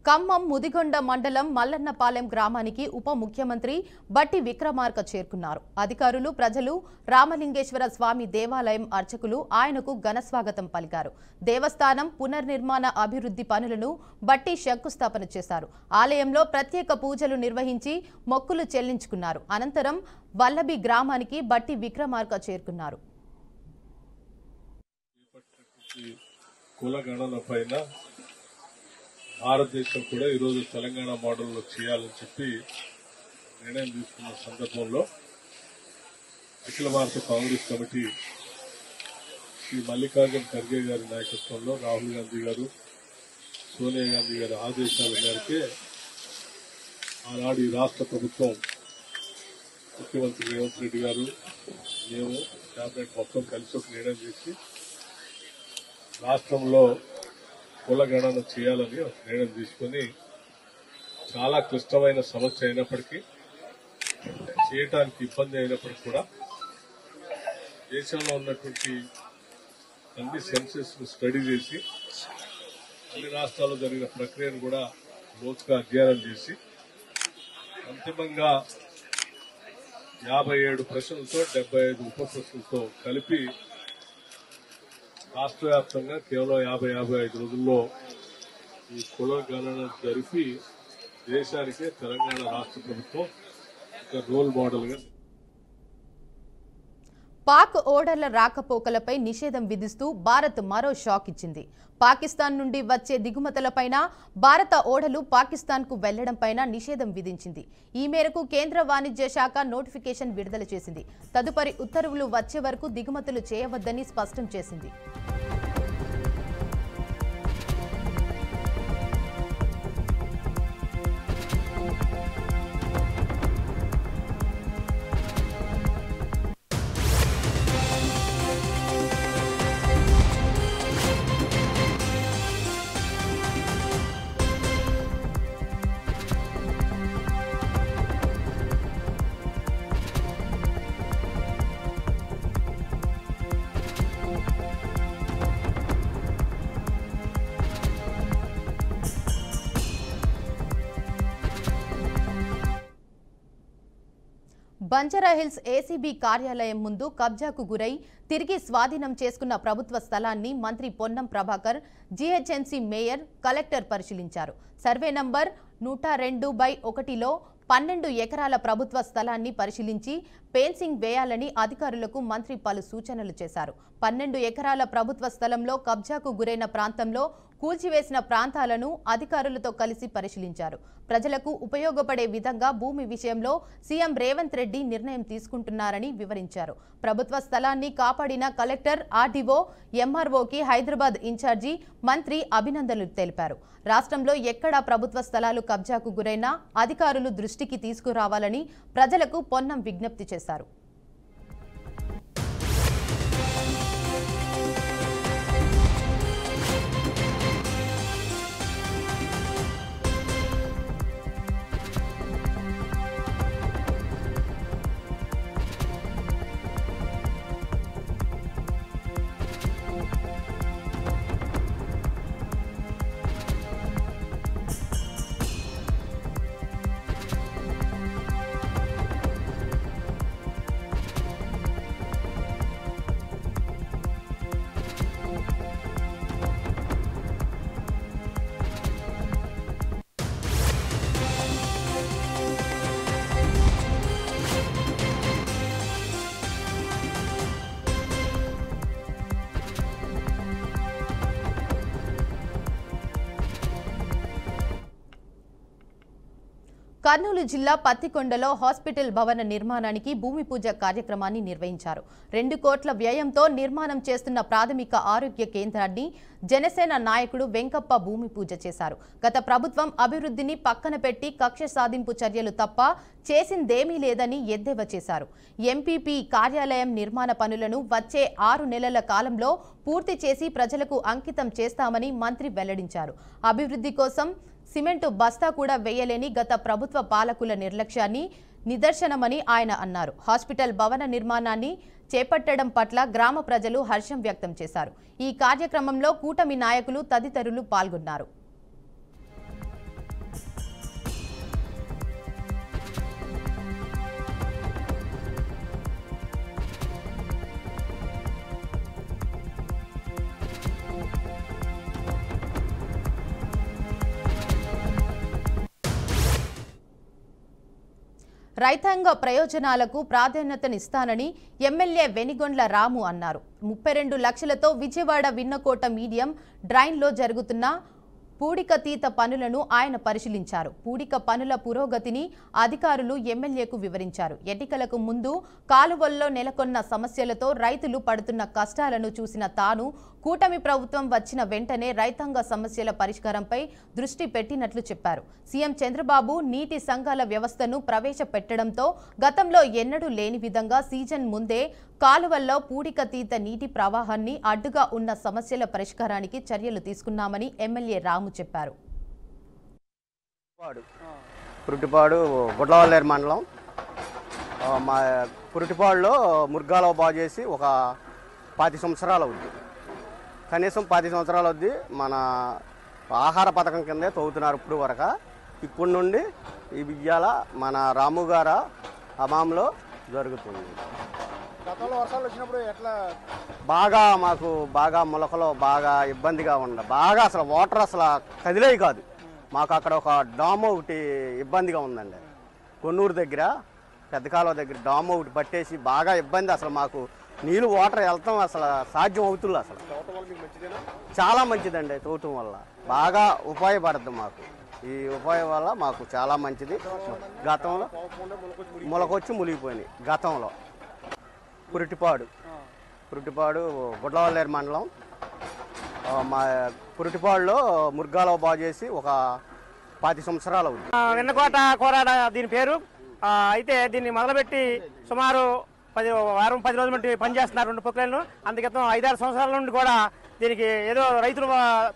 ఖమ్మం ముదిగొండ మండలం మల్లన్నపాలెం గ్రామానికి ఉప ముఖ్యమంత్రి బట్టి విక్రమార్క చేరుకున్నారు. అధికారులు, ప్రజలు, రామలింగేశ్వర స్వామి దేవాలయం అర్చకులు ఆయనకు ఘన స్వాగతం పలికారు. దేవస్థానం పునర్నిర్మాణ అభివృద్ధి పనులను బట్టి శంకుస్థాపన చేశారు. ఆలయంలో ప్రత్యేక పూజలు నిర్వహించి మొక్కులు చెల్లించుకున్నారు. అనంతరం వల్లభి గ్రామానికి బట్టి విక్రమార్క చేరుకున్నారు. భారతదేశం కూడా ఈరోజు తెలంగాణ మోడల్లో చేయాలని చెప్పి నిర్ణయం తీసుకున్న సందర్భంలో అఖిల భారత కాంగ్రెస్ కమిటీ శ్రీ మల్లికార్జున ఖర్గే గారి నాయకత్వంలో రాహుల్ గాంధీ గారు, సోనియా గాంధీ గారి ఆదేశాల మేరకే ఆనాడు ఈ రాష్ట్ర ప్రభుత్వం, ముఖ్యమంత్రి రేవంత్ రెడ్డి గారు, మేము కేబినెట్ మొత్తం కలిసి ఒక నిర్ణయం చేసి రాష్ట్రంలో కులగణన చేయాలని నిర్ణయం తీసుకుని, చాలా క్లిష్టమైన సమస్య అయినప్పటికీ, చేయటానికి ఇబ్బంది అయినప్పటికీ కూడా దేశంలో ఉన్నటువంటి అన్ని సెన్సెస్ ను స్టడీ చేసి అన్ని రాష్ట్రాల్లో జరిగిన ప్రక్రియను కూడా లోతుగా అధ్యయనం చేసి అంతిమంగా 57 ప్రశ్నలతో 75 ఉప ప్రశ్నలతో కలిపి రాష్ట్ర వ్యాప్తంగా కేవలం 50-55 రోజుల్లో ఈ కుల గణన జరిపి దేశానికే తెలంగాణ రాష్ట్ర ప్రభుత్వం ఒక రోల్ మోడల్ గా. పాక్ ఓడర్ల రాకపోకలపై నిషేధం విధిస్తూ భారత్ మరో షాక్ ఇచ్చింది. పాకిస్తాన్ నుండి వచ్చే దిగుమతులపైన భారత ఓడలు పాకిస్తాన్కు వెళ్లడంపైన నిషేధం విధించింది. ఈ మేరకు కేంద్ర వాణిజ్య శాఖ నోటిఫికేషన్ విడుదల చేసింది. తదుపరి ఉత్తర్వులు వచ్చే వరకు దిగుమతులు చేయవద్దని స్పష్టం చేసింది. బంజారాహిల్స్ ఏసీబీ కార్యాలయం ముందు కబ్జాకు గురై తిరిగి స్వాధీనం చేసుకున్న ప్రభుత్వ స్థలాన్ని మంత్రి Ponnam Prabhakar, GHMC mayor, collector పరిశీలించారు. సర్వే నంబర్ 102/1లో 12 ఎకరాల ప్రభుత్వ స్థలాన్ని పరిశీలించి ఫెన్సింగ్ వేయాలని అధికారులకు మంత్రి పలు సూచనలు చేశారు. 12 ఎకరాల ప్రభుత్వ స్థలంలో కబ్జాకు గురైన ప్రాంతంలో కూల్చివేసిన ప్రాంతాలను అధికారులతో కలిసి పరిశీలించారు. ప్రజలకు ఉపయోగపడే విధంగా భూమి విషయంలో సీఎం రేవంత్ రెడ్డి నిర్ణయం తీసుకుంటున్నారని వివరించారు. ప్రభుత్వ స్థలాన్ని కాపాడిన కలెక్టర్, ఆర్డీఓ, ఎంఆర్ఓకి హైదరాబాద్ ఇన్ఛార్జి మంత్రి అభినందనలు తెలిపారు. రాష్ట్రంలో ఎక్కడా ప్రభుత్వ స్థలాలు కబ్జాకు గురైనా అధికారులు దృష్టికి తీసుకురావాలని ప్రజలకు పొన్నం విజ్ఞప్తి చేశారు. కర్నూలు జిల్లా పత్తికొండలో హాస్పిటల్ భవన నిర్మాణానికి భూమి పూజ కార్యక్రమాన్ని నిర్వహించారు. 2 కోట్ల వ్యయంతో నిర్మాణం చేస్తున్న ప్రాథమిక ఆరోగ్య కేంద్రాన్ని జనసేన నాయకుడు వెంకప్ప భూమి పూజ చేశారు. గత ప్రభుత్వం అభివృద్ధిని పక్కన పెట్టి కక్ష సాధింపు చర్యలు తప్ప చేసిందేమీ లేదని ఎద్దేవా చేశారు. ఎంపీపీ కార్యాలయం నిర్మాణ పనులను వచ్చే 6 నెలల కాలంలో పూర్తి చేసి ప్రజలకు అంకితం చేస్తామని మంత్రి వెల్లడించారు. అభివృద్ధి కోసం సిమెంటు బస్తా కూడా వేయలేని గత ప్రభుత్వ పాలకుల నిర్లక్ష్యాన్ని నిదర్శనమని ఆయన అన్నారు. హాస్పిటల్ భవన నిర్మాణాన్ని చేపట్టడం పట్ల గ్రామ ప్రజలు హర్షం వ్యక్తం చేశారు. ఈ కార్యక్రమంలో కూటమి నాయకులు తదితరులు పాల్గొన్నారు. రైతాంగ ప్రయోజనాలకు ప్రాధాన్యతనిస్తానని ఎమ్మెల్యే వెనిగొండ్ల రాము అన్నారు. 32 లక్షలతో విజయవాడ విన్నకోట మీడియం డ్రైన్లో జరుగుతున్న పూడికతీత పనులను ఆయన పరిశీలించారు. పూడిక పనుల పురోగతిని అధికారులు ఎమ్మెల్యేకు వివరించారు. ఎన్నికలకు ముందు కాలువల్లో నెలకొన్న సమస్యలతో రైతులు పడుతున్న కష్టాలను చూసిన తాను కూటమి ప్రభుత్వం వచ్చిన వెంటనే రైతాంగ సమస్యల పరిష్కారంపై దృష్టి పెట్టినట్లు చెప్పారు. సీఎం చంద్రబాబు నీటి సంఘాల వ్యవస్థను ప్రవేశపెట్టడంతో గతంలో ఎన్నడూ లేని విధంగా సీజన్ ముందే కాలువల్లో పూడికతీత నీటి ప్రవాహాన్ని అడ్డుగా ఉన్న సమస్యల పరిష్కారానికి చర్యలు తీసుకున్నామని ఎమ్మెల్యే రాము చెప్పారు. పురుటిపాడు గుడ్లవల్లేరు మండలం మా పురుటిపాడులో ముర్గాలో బాగు చేసి ఒక 10 సంవత్సరాలు అవుద్ది. కనీసం 10 సంవత్సరాలు అవుద్ది. మన ఆహార పథకం కిందే తవ్వుతున్నారు ఇప్పుడు వరకు. ఇప్పటి నుండి ఈ విద్యాల మన రాము గారు హమాంలో జరుగుతుంది. గతంలో వర్షాలు వచ్చినప్పుడు ఎట్లా మాకు మొలకలో బాగా ఇబ్బందిగా బాగా అసలు వాటర్ అసలు కదిలేవి కాదు. మాకు అక్కడ ఒక డామ్ ఒకటి ఇబ్బందిగా ఉందండి. కొన్నూరు దగ్గర పెద్ద కాలువ దగ్గర డామ్ ఒకటి పట్టేసి బాగా ఇబ్బంది. అసలు మాకు నీళ్ళు వాటర్ వెళ్తాం అసలు సాధ్యం అవుతుంది. అసలు చాలా మంచిదండి తోటం వల్ల బాగా ఉపయోగపడుతుంది మాకు. ఈ ఉపాయం వల్ల మాకు చాలా మంచిది. గతంలో మొలకొచ్చి మునిగిపోయినాయి. గతంలో పురుటిపాడు గుడ్లవల్లేరు మండలం మా పురుటిపాడులో ముర్గాలో బాగు చేసి ఒక 10 సంవత్సరాలు అవుతుంది. విన్నకోట కోరాడ దీని పేరు. అయితే దీన్ని మొదలుపెట్టి సుమారు 10 రోజుల నుండి పనిచేస్తున్నారు 2 పొక్కులను. అందుకతం 5-6 సంవత్సరాల నుండి కూడా దీనికి ఏదో రైతులు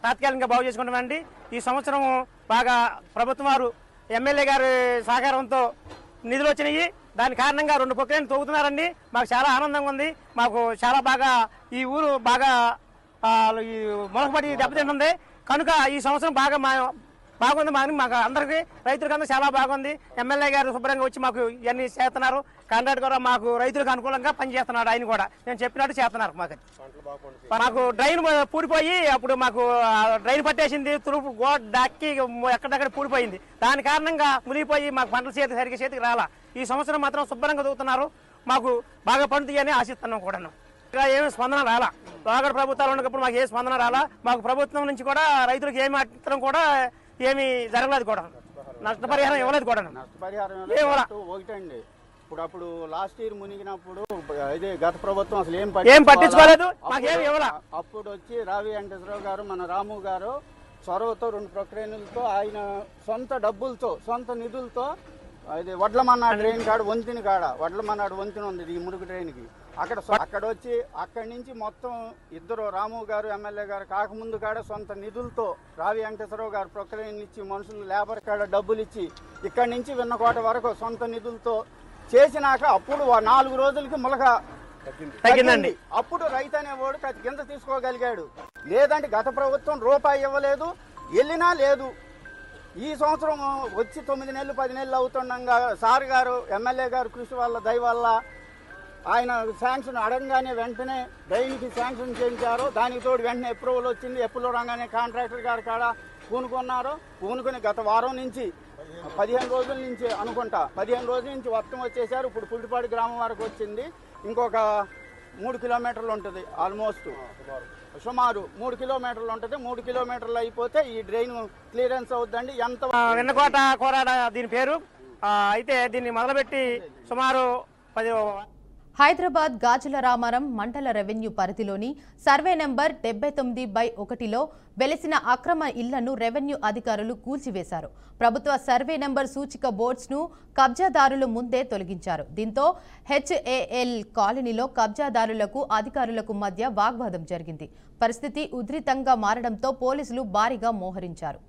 తాత్కాలికంగా బాగు చేసుకుంటామండి. ఈ సంవత్సరం బాగా ప్రభుత్వం వారు ఎమ్మెల్యే గారి సహకారంతో నిధులు వచ్చినాయి. దాని కారణంగా 2 పొక్కులను తవ్వుతున్నారండి. మాకు చాలా ఆనందంగా ఉంది. మాకు చాలా బాగా ఈ ఊరు బాగా మొలకపడి దెబ్బతింటుంది. కనుక ఈ సంవత్సరం బాగా బాగుంది. మాకు అందరికీ రైతులకన్నా చాలా బాగుంది. ఎమ్మెల్యే గారు శుభ్రంగా వచ్చి మాకు ఇవన్నీ చేస్తున్నారు. కాంట్రాక్ట్ కూడా మాకు రైతులకు అనుకూలంగా పనిచేస్తున్నాడు. ఆయన కూడా నేను చెప్పినట్టు చేస్తున్నారు. మాకు డ్రైన్ పూడిపోయి అప్పుడు మాకు డ్రైన్ పట్టేసింది. తురుపు గోడ దక్కి ఎక్కడెక్కడ పూడిపోయింది. దాని కారణంగా మునిగిపోయి మాకు పంటల సరిగ్గా చేతికి రాలా. ఈ సంవత్సరం మాత్రం శుభ్రంగా దూకుతున్నారు. మాకు బాగా పండుతాయని ఆశిస్తున్నాం కూడాను. ఇంకా ఏమి స్పందన రాలా. లోగడ ప్రభుత్వాలు ఉన్నప్పుడు మాకు ఏ స్పందన రాలా. మాకు ప్రభుత్వం నుంచి కూడా రైతులకు ఏమి మాత్రం కూడా ఏమి జరగలేదు కూడా. నష్టపరిహారం ఇవ్వలేదు కూడా. నష్టపరిహారం ఒకటండి. అప్పుడు లాస్ట్ ఇయర్ మునిగినప్పుడు ఇది గత ప్రభుత్వం అసలు ఏం పట్టించుకోలేదు. మాకేమి ఇవ్వాల. అప్పుడు వచ్చి రావి వెంకటేశ్వరరావు గారు మన రాము గారు చొరవతో 2 ప్రక్రియలతో ఆయన సొంత డబ్బులతో సొంత నిధులతో ఇది వడ్లమన్నాడు డ్రైన్ కాడ వంతిని కాడ వడ్లమన్నాడు వంతిని ఉంది ఈ మురుగు డ్రైన్కి. అక్కడ వచ్చి అక్కడి నుంచి మొత్తం ఇద్దరు రాము గారు ఎమ్మెల్యే గారు కాకముందు కాడ సొంత నిధులతో రావి వెంకటేశ్వరరావు గారు ప్రక్రియలు ఇచ్చి మనుషులు లేబర్ కాడ డబ్బులు ఇచ్చి ఇక్కడి నుంచి విన్నకోట వరకు సొంత నిధులతో చేసినాక అప్పుడు 4 రోజులకి మొలక తగ్గిందండి. అప్పుడు రైతు అనేవాడు కింద తీసుకోగలిగాడు. లేదంటే గత ప్రభుత్వం రూపాయి ఇవ్వలేదు, వెళ్ళినా లేదు. ఈ సంవత్సరం వచ్చి 9 నెలలు 10 నెలలు అవుతుండగా సార్ గారు ఎమ్మెల్యే గారు కృషి వల్ల దయ వల్ల ఆయన శాంక్షన్ అడగగానే వెంటనే డ్రైన్కి శాంక్షన్ చేయించారు. దానికి తోడు వెంటనే అప్రూవల్ వచ్చింది. అప్రూవల్ రాగానే కాంట్రాక్టర్ గారు కాడ పూనుకొని గత వారం నుంచి 15 రోజుల నుంచి అనుకుంటా 15 రోజుల నుంచి వర్తం వచ్చేసారు. ఇప్పుడు పుల్టిపాడు గ్రామం వరకు వచ్చింది. ఇంకొక 3 కిలోమీటర్లు ఉంటుంది. ఆల్మోస్ట్ సుమారు 3 కిలోమీటర్లు ఉంటుంది. 3 కిలోమీటర్లు అయిపోతే ఈ డ్రైన్ క్లియరెన్స్ అవుతుందండి. ఎంత విన్నకోట కోరాడ దీని పేరు. అయితే దీన్ని మొదలుపెట్టి సుమారు హైదరాబాద్ గాజుల రామారం మండల రెవెన్యూ పరిధిలోని సర్వే నెంబర్ 79/1లో వెలిసిన అక్రమ ఇళ్లను రెవెన్యూ అధికారులు కూల్చివేశారు. ప్రభుత్వ సర్వే నెంబర్ సూచిక బోర్డ్స్ను కబ్జాదారులు ముందే తొలగించారు. దీంతో హెచ్ఏఎల్ కాలనీలో కబ్జాదారులకు అధికారులకు మధ్య వాగ్వాదం జరిగింది. పరిస్థితి ఉధృతంగా మారడంతో పోలీసులు భారీగా మోహరించారు.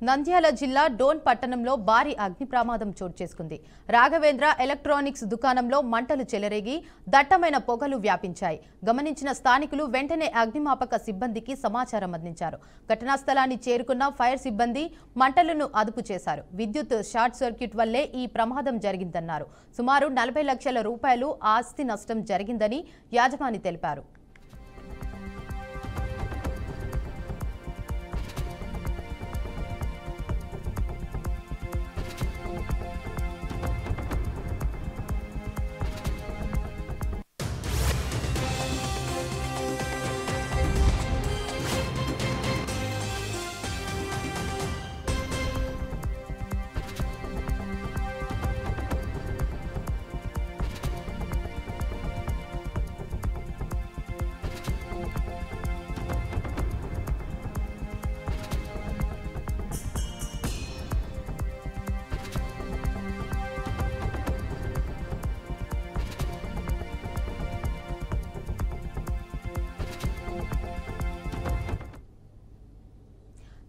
నంద్యాల జిల్లా డోన్ పట్టణంలో భారీ అగ్ని ప్రమాదం చోటు చేసుకుంది. రాఘవేంద్ర ఎలక్ట్రానిక్స్ దుకాణంలో మంటలు చెలరేగి దట్టమైన పొగలు వ్యాపించాయి. గమనించిన స్థానికులు వెంటనే అగ్నిమాపక సిబ్బందికి సమాచారం అందించారు. ఘటనా స్థలాన్ని చేరుకున్న ఫైర్ సిబ్బంది మంటలను అదుపు చేశారు. విద్యుత్ షార్ట్ సర్క్యూట్ వల్లే ఈ ప్రమాదం జరిగిందన్నారు. సుమారు 40 లక్షల రూపాయలు ఆస్తి నష్టం జరిగిందని యాజమాని తెలిపారు.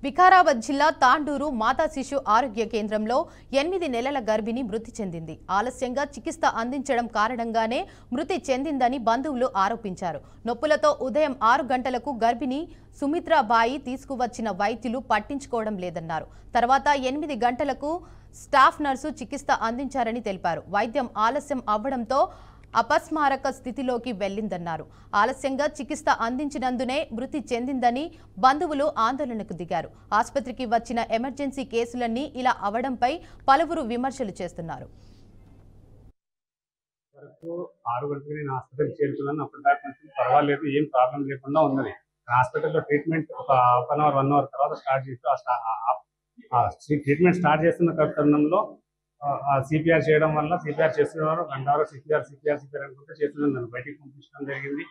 వికారాబాద్ జిల్లా తాండూరు మాతా శిశు ఆరోగ్య కేంద్రంలో 8 నెలల గర్భిణి మృతి చెందింది. ఆలస్యంగా చికిత్స అందించడం కారణంగానే మృతి చెందిందని బంధువులు ఆరోపించారు. నొప్పులతో ఉదయం 6 గంటలకు గర్భిణి సుమిత్రాబాయి తీసుకువచ్చిన వైద్యులు పట్టించుకోవడం లేదన్నారు. తర్వాత 8 గంటలకు స్టాఫ్ నర్సు చికిత్స అందించారని తెలిపారు. వైద్యం ఆలస్యం అవ్వడంతో అపస్మారక స్థితిలోకి వెళ్లిందన్నారు. ఆలస్యంగా చికిత్స అందించినందునే మృతి చెందిందని బంధువులు ఆందోళనకు దిగారు. ఆసుపత్రికి వచ్చిన ఎమర్జెన్సీ కేసులన్నీ ఇలా అవడంపై పలువురు విమర్శలు చేస్తున్నారు. 6 గంటలకు నేను హాస్పిటల్కి చేరుకున్నాను. అప్పటిదాకా కొంచెం పర్వాలేదు, ఏం ప్రాబ్లం లేకుండా ఉన్నది. హాస్పిటల్లో ట్రీట్మెంట్ ఒక హాఫ్ అన్ అవర్ 1 అవర్ తర్వాత స్టార్ట్ చేస్తూ ట్రీట్మెంట్ స్టార్ట్ చేస్తున్న తరుణంలో సిపిఆర్ చేయడం వల్ల సిపిఆర్ చేస్తున్నారు. గంట వరకు సిపిఆర్ అనుకుంటే చేస్తున్నాను. నన్ను బయటికి పంపించడం జరిగింది.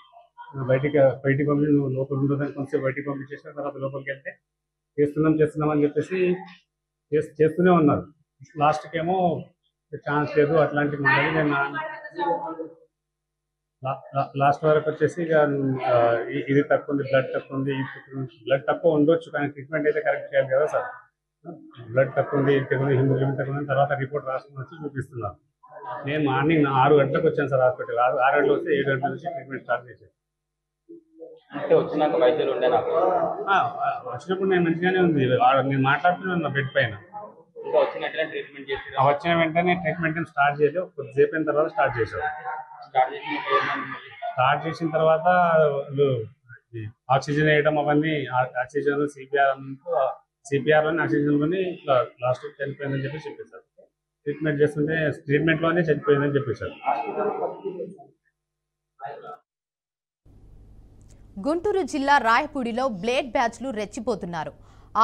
బయటికి పంపించి నువ్వు లోపల ఉండదని కొంచెం బయటికి పంపించేసిన తర్వాత లోపలికి వెళ్తే చేస్తున్నాం అని చెప్పేసి చేస్తూనే ఉన్నారు. లాస్ట్కి ఏమో ఛాన్స్ లేదు అట్లాంటి మాటలు. నేను లాస్ట్ వరకు వచ్చేసి ఇక ఇది తక్కువ ఉంది, బ్లడ్ తక్కువ ఉండొచ్చు కానీ ట్రీట్మెంట్ అయితే కరెక్ట్ చేయాలి కదా సార్. బ్లడ్ తక్కువ ఉంది, హిమోగ్లోబిన్ తక్కువ ఉంది. తర్వాత రిపోర్ట్ రాసుకుని వచ్చి చూపిస్తున్నారు. నేను మార్నింగ్ 6 గంటలకు వచ్చాను సార్ హాస్పిటల్. 6 గంటలకు వస్తే 7 గంటల నుంచి ట్రీట్మెంట్ స్టార్ట్ చేశాను. వచ్చినప్పుడు నేను మంచిగానే ఉంది. నేను మాట్లాడుతున్నాను బెడ్ పైన. వచ్చిన వెంటనే ట్రీట్మెంట్ స్టార్ట్ చేయలేదు. కొద్దిసేపు అయిన తర్వాత స్టార్ట్ చేశారు. స్టార్ట్ చేసిన తర్వాత ఆక్సిజన్ వేయడం అవన్నీ ఆక్సిజన్ సిపిఆర్లోని ఆక్సిజన్లోని లాస్ట్ చనిపోయిందని చెప్పేశారు. ట్రీట్మెంట్లోనే చనిపోయిందని చెప్పేశారు. గుంటూరు జిల్లా రాయపూడిలో బ్లేడ్ బ్యాచ్లు రెచ్చిపోతున్నారు.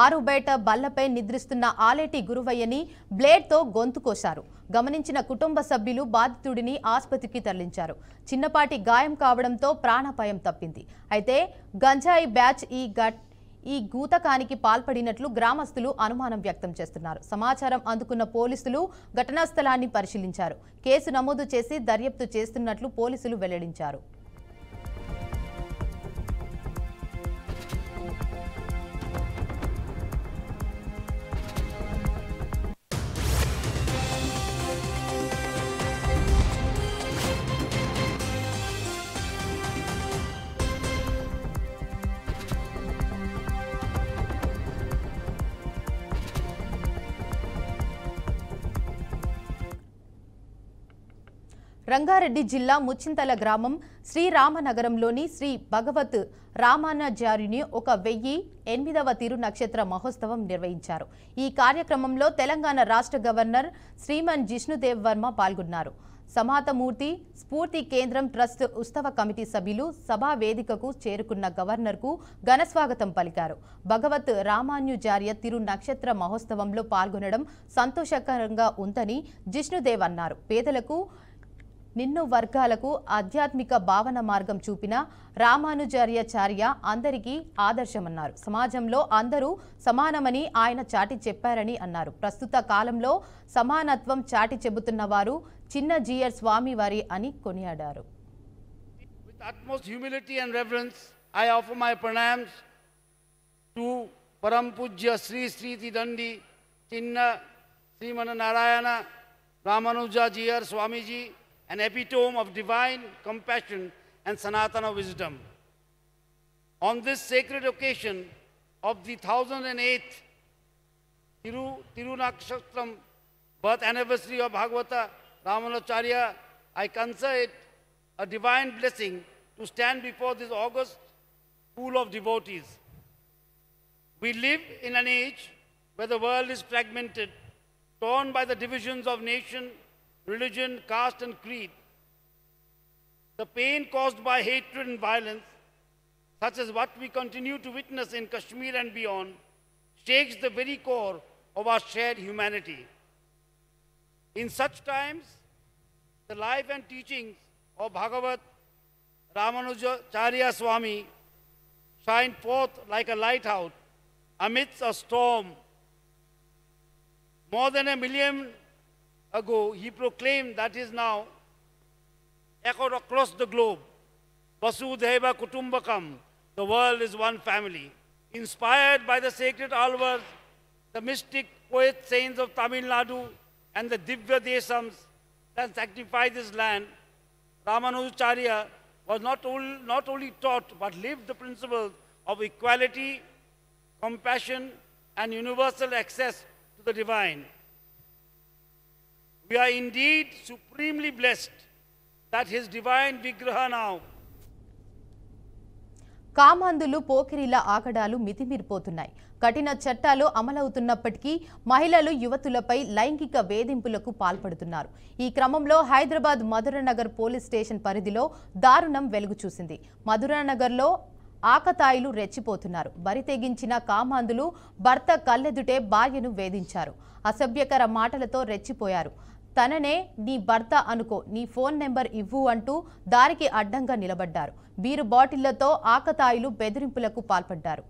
6 బయట బల్లపై నిద్రిస్తున్న ఆలేటి గురువయ్యని బ్లేడ్తో గొంతు కోశారు. గమనించిన కుటుంబ సభ్యులు బాధితుడిని ఆసుపత్రికి తరలించారు. చిన్నపాటి గాయం కావడంతో ప్రాణాపాయం తప్పింది. అయితే గంజాయి బ్యాచ్ ఈ గూతకానికి పాల్పడినట్లు గ్రామస్తులు అనుమానం వ్యక్తం చేస్తున్నారు. సమాచారం అందుకున్న పోలీసులు ఘటనా స్థలాన్ని పరిశీలించారు. కేసు నమోదు చేసి దర్యాప్తు చేస్తున్నట్లు పోలీసులు వెల్లడించారు. రంగారెడ్డి జిల్లా ముచ్చింతల గ్రామం శ్రీరామనగరంలోని శ్రీ భగవత్ రామానుజారుని 1008వ తిరునక్షత్ర మహోత్సవం నిర్వహించారు. ఈ కార్యక్రమంలో తెలంగాణ రాష్ట్ర గవర్నర్ శ్రీమన్ జిష్ణుదేవ్ వర్మ పాల్గొన్నారు. సమాతమూర్తి స్ఫూర్తి కేంద్రం ట్రస్ట్ ఉత్సవ కమిటీ సభ్యులు సభా వేదికకు చేరుకున్న గవర్నర్కు ఘనస్వాగతం పలికారు. భగవత్ రామానుజార్య తిరు నక్షత్ర మహోత్సవంలో పాల్గొనడం సంతోషకరంగా ఉందని జిష్ణుదేవ్ అన్నారు. పేదలకు నిన్ను వర్గాలకు ఆధ్యాత్మిక భావన మార్గం చూపిన రామానుజార్యాచార్య అందరికీ ఆదర్శమన్నారు. సమాజంలో అందరూ సమానమని ఆయన చాటి చెప్పారని అన్నారు. ప్రస్తుత కాలంలో సమానత్వం చాటి చెబుతున్న వారు చిన్న జీయర్ స్వామి వారి అని కొనియాడారు. With utmost humility and reverence, I offer my pranams to परम पूज्य श्री श्री दंडी चिन्ह Shriman Narayan Ramanujajiar Swamiji, an epitome of divine compassion and Sanatana wisdom. On this sacred occasion of the 1008th Tirunakshatram birth anniversary of Bhagavata Ramanujacharya, I confer it a divine blessing to stand before this august pool of devotees. We live in an age where the world is fragmented, torn by the divisions of nation, religion, caste, and creed. The pain caused by hatred and violence, such as what we continue to witness in Kashmir and beyond, shakes the very core of our shared humanity. In such times, the life and teachings of Bhagavat Ramanujacharya Swami shine forth like a lighthouse amidst a storm. More than a million ago, he proclaimed that is now echoed across the globe. Vasudhaiva Kutumbakam, the world is one family. Inspired by the sacred alvars, the mystic poet saints of Tamil Nadu and the Divya Desams that sanctify this land, Ramanujacharya was not only taught but lived the principles of equality, compassion, and universal access to the divine. We are indeed supremely blessed that his divine Vigraha now కామాంధులు పోకిరీల ఆగడాలు మితిమీరిపోతున్నాయి. కఠిన చట్టాలు అమలవుతున్నప్పటికీ మహిళలు యువతులపై లైంగిక వేధింపులకు పాల్పడుతున్నారు. ఈ క్రమంలో Hyderabad Madhuranagar police station పరిధిలో దారుణం వెలుగు చూసింది. మధురానగర్లో ఆకతాయిలు రెచ్చిపోతున్నారు. బరితెగించిన కామాంధులు భర్త కళ్ళెదుటే భార్యను వేధించారు. అసభ్యకర మాటలతో రెచ్చిపోయారు. తననే నీ భర్త అనుకో, నీ ఫోన్ నెంబర్ ఇవ్వు అంటూ దారికి అడ్డంగా నిలబడ్డారు. బీరు బాటిళ్లతో ఆకతాయిలు బెదిరింపులకు పాల్పడ్డారు.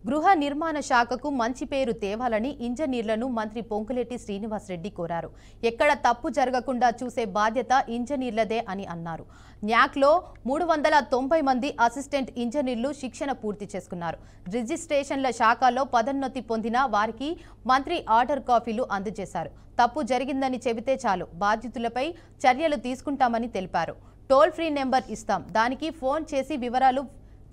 గృహ నిర్మాణ శాఖకు మంచి పేరు తేవాలని ఇంజనీర్లను మంత్రి పొంగులేటి శ్రీనివాస్ రెడ్డి కోరారు. ఎక్కడ తప్పు జరగకుండా చూసే బాధ్యత ఇంజనీర్లదే అని అన్నారు. న్యాక్లో 390 మంది అసిస్టెంట్ ఇంజనీర్లు శిక్షణ పూర్తి చేసుకున్నారు. రిజిస్ట్రేషన్ల శాఖలో పదోన్నతి పొందిన వారికి మంత్రి ఆర్డర్ కాపీలు అందజేశారు. తప్పు జరిగిందని చెబితే చాలు, బాధ్యతలపై చర్యలు తీసుకుంటామని తెలిపారు. టోల్ ఫ్రీ నెంబర్ ఇస్తాం, దానికి ఫోన్ చేసి వివరాలు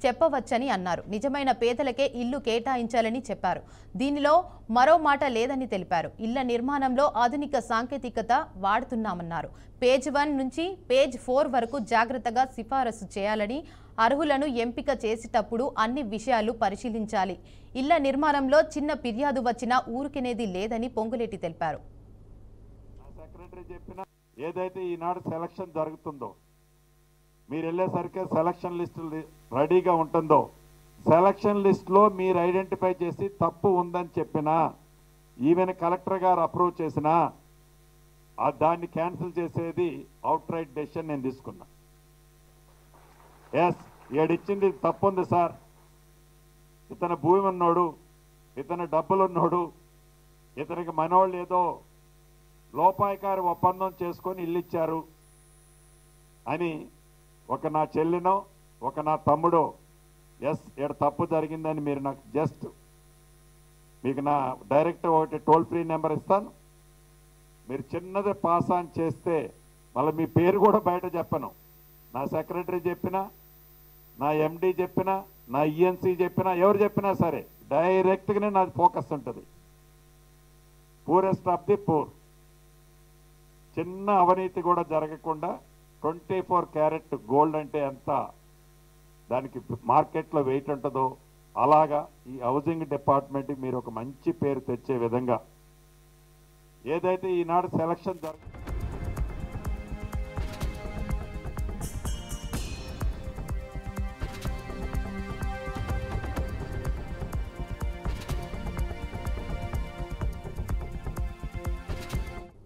చెప్పవచ్చని అన్నారు. నిజమైన పేదలకే ఇల్లు కేటాయించాలని చెప్పారు. దీనిలో మరో మాట లేదని తెలిపారు. ఇళ్ల నిర్మాణంలో ఆధునిక సాంకేతికత వాడుతున్నామన్నారు. పేజ్ 1 నుంచి పేజ్ 4 వరకు జాగ్రత్తగా సిఫారసు చేయాలని, అర్హులను ఎంపిక చేసేటప్పుడు అన్ని విషయాలు పరిశీలించాలి. ఇళ్ల నిర్మాణంలో చిన్న ఫిర్యాదు వచ్చినా ఊరుకునేది లేదని పొంగులేటి తెలిపారు. సెక్రటరీ చెప్పిన ఏదైతే ఈనాడు సెలక్షన్ జరుగుతుందో, మీరు వెళ్ళేసరికి సెలక్షన్ లిస్టు రెడీగా ఉంటుందో, సెలక్షన్ లిస్టులో మీరు ఐడెంటిఫై చేసి తప్పు ఉందని చెప్పినా, ఈవెన్ కలెక్టర్ గారు అప్రూవ్ చేసినా దాన్ని క్యాన్సిల్ చేసేది అవుట్ రైట్ డెసిషన్ నేను తీసుకున్నా. ఎస్, ఏడిచ్చింది తప్పు ఉంది సార్, ఇతను భూమి ఉన్నోడు, ఇతను డబ్బులు ఉన్నోడు, ఇతనికి మనోళ్ళు ఏదో లోపాయకారి ఒప్పందం చేసుకొని ఇల్లు ఇచ్చారు అని ఒక నా చెల్లినో ఒక నా తమ్ముడో ఎస్ ఇక్కడ తప్పు జరిగిందని మీరు నాకు జస్ట్ మీకు నా డైరెక్ట్ ఒకటి టోల్ ఫ్రీ నెంబర్ ఇస్తాను, మీరు చిన్నది పాస్ ఆన్ చేస్తే మళ్ళీ మీ పేరు కూడా బయట చెప్పను. నా సెక్రటరీ చెప్పినా, నా ఎండి చెప్పినా, నా ఈఎన్సీ చెప్పినా, ఎవరు చెప్పినా సరే డైరెక్ట్గానే నాది ఫోకస్ ఉంటుంది. పూరెస్ట్ ఆఫ్ ది పూర్, చిన్న అవినీతి కూడా జరగకుండా 24 క్యారెట్ గోల్డ్ అంటే ఎంత దానికి మార్కెట్లో వెయిట్ ఉంటుందో అలాగా ఈ హౌసింగ్ డిపార్ట్మెంట్కి మీరు ఒక మంచి పేరు తెచ్చే విధంగా ఏదైతే ఈనాడు సెలక్షన్ జరుగుతుంది